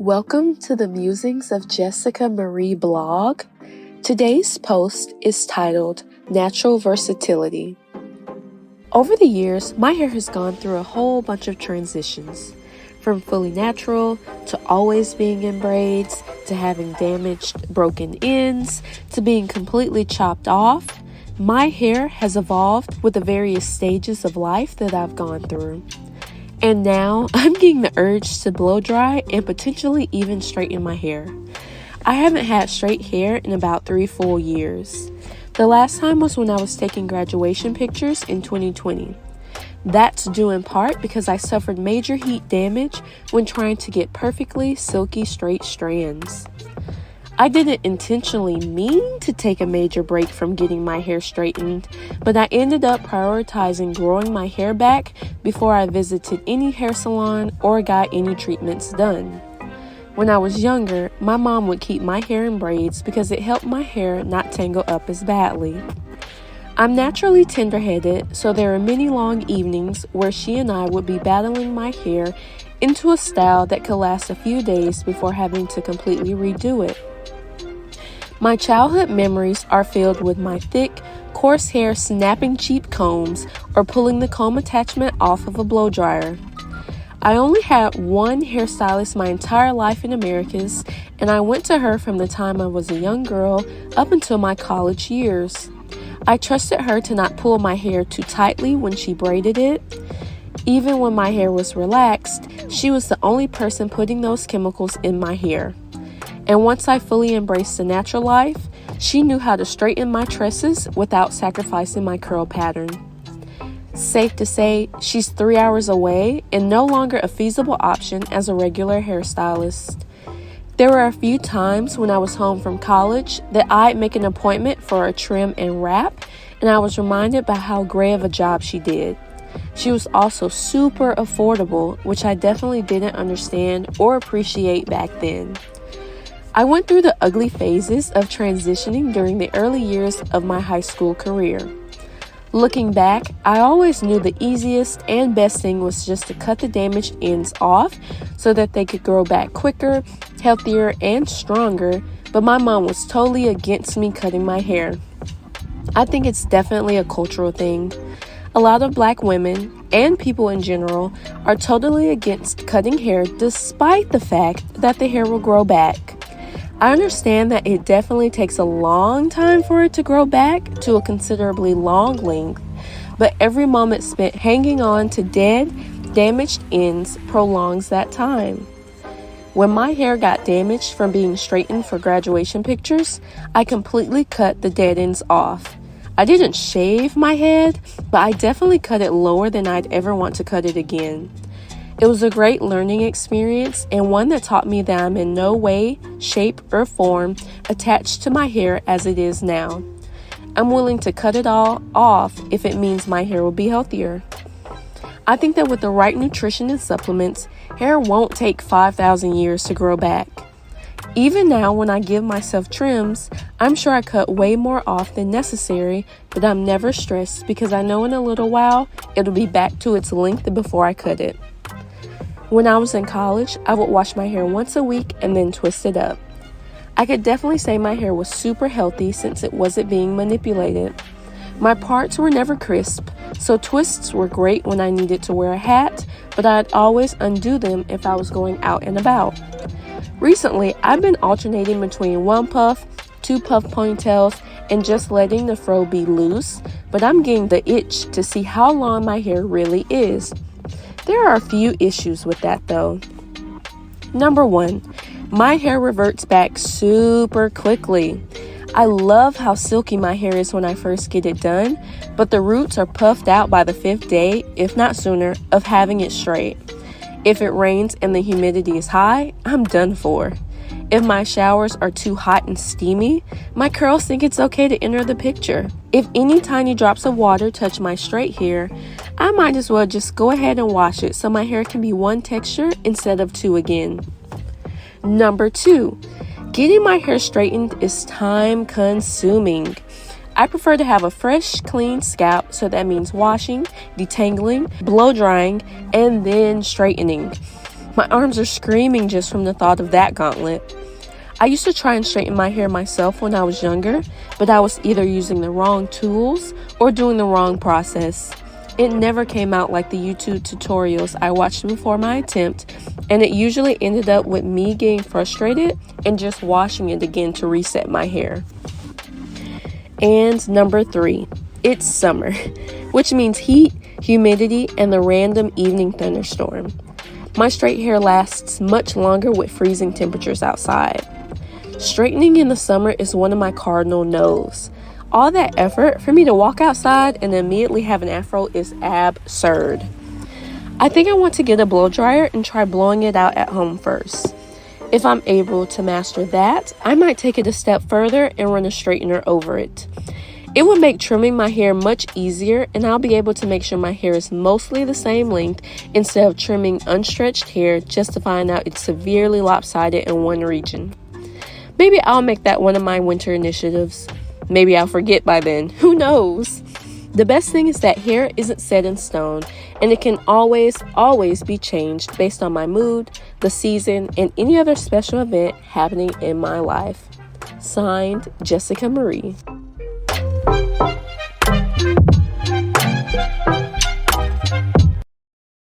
Welcome to the Musings of Jessica Marie blog. Today's post is titled Natural Versatility. Over the years, my hair has gone through a whole bunch of transitions, from fully natural to always being in braids to having damaged, broken ends to being completely chopped off. My hair has evolved with the various stages of life that I've gone through. And now I'm getting the urge to blow dry and potentially even straighten my hair. I haven't had straight hair in about 3 full years. The last time was when I was taking graduation pictures in 2020. That's due in part because I suffered major heat damage when trying to get perfectly silky straight strands. I didn't intentionally mean to take a major break from getting my hair straightened, but I ended up prioritizing growing my hair back before I visited any hair salon or got any treatments done. When I was younger, my mom would keep my hair in braids because it helped my hair not tangle up as badly. I'm naturally tender-headed, so there are many long evenings where she and I would be battling my hair into a style that could last a few days before having to completely redo it. My childhood memories are filled with my thick, coarse hair snapping cheap combs or pulling the comb attachment off of a blow dryer. I only had one hairstylist my entire life in Americas, and I went to her from the time I was a young girl up until my college years. I trusted her to not pull my hair too tightly when she braided it. Even when my hair was relaxed, she was the only person putting those chemicals in my hair. And once I fully embraced the natural life, she knew how to straighten my tresses without sacrificing my curl pattern. Safe to say, she's 3 hours away and no longer a feasible option as a regular hairstylist. There were a few times when I was home from college that I'd make an appointment for a trim and wrap, and I was reminded by how great of a job she did. She was also super affordable, which I definitely didn't understand or appreciate back then. I went through the ugly phases of transitioning during the early years of my high school career. Looking back, I always knew the easiest and best thing was just to cut the damaged ends off so that they could grow back quicker, healthier, and stronger, but my mom was totally against me cutting my hair. I think it's definitely a cultural thing. A lot of Black women, and people in general, are totally against cutting hair despite the fact that the hair will grow back. I understand that it definitely takes a long time for it to grow back to a considerably long length, but every moment spent hanging on to dead, damaged ends prolongs that time. When my hair got damaged from being straightened for graduation pictures, I completely cut the dead ends off. I didn't shave my head, but I definitely cut it lower than I'd ever want to cut it again. It was a great learning experience and one that taught me that I'm in no way, shape, or form attached to my hair as it is now. I'm willing to cut it all off if it means my hair will be healthier. I think that with the right nutrition and supplements, hair won't take 5,000 years to grow back. Even now, when I give myself trims, I'm sure I cut way more off than necessary, but I'm never stressed because I know in a little while it'll be back to its length before I cut it. When I was in college, I would wash my hair once a week and then twist it up. I could definitely say my hair was super healthy since it wasn't being manipulated. My parts were never crisp, so twists were great when I needed to wear a hat, but I'd always undo them if I was going out and about. Recently, I've been alternating between 1 puff, 2 puff ponytails, and just letting the fro be loose, but I'm getting the itch to see how long my hair really is. There are a few issues with that though. Number 1, my hair reverts back super quickly. I love how silky my hair is when I first get it done, but the roots are puffed out by the 5th day, if not sooner, of having it straight. If it rains and the humidity is high, I'm done for. If my showers are too hot and steamy, my curls think it's okay to enter the picture. If any tiny drops of water touch my straight hair, I might as well just go ahead and wash it so my hair can be one texture instead of 2 again. Number 2, getting my hair straightened is time consuming. I prefer to have a fresh, clean scalp, so that means washing, detangling, blow drying, and then straightening. My arms are screaming just from the thought of that gauntlet. I used to try and straighten my hair myself when I was younger, but I was either using the wrong tools or doing the wrong process. It never came out like the YouTube tutorials I watched before my attempt, and it usually ended up with me getting frustrated and just washing it again to reset my hair. And number 3, it's summer, which means heat, humidity, and the random evening thunderstorm. My straight hair lasts much longer with freezing temperatures outside. Straightening in the summer is one of my cardinal no's. All that effort for me to walk outside and immediately have an afro is absurd. I think I want to get a blow dryer and try blowing it out at home first. If I'm able to master that, I might take it a step further and run a straightener over it. It would make trimming my hair much easier, and I'll be able to make sure my hair is mostly the same length instead of trimming unstretched hair just to find out it's severely lopsided in one region. Maybe I'll make that one of my winter initiatives. Maybe I'll forget by then. Who knows? The best thing is that hair isn't set in stone, and it can always be changed based on my mood, the season, and any other special event happening in my life. Signed, Jessica Marie.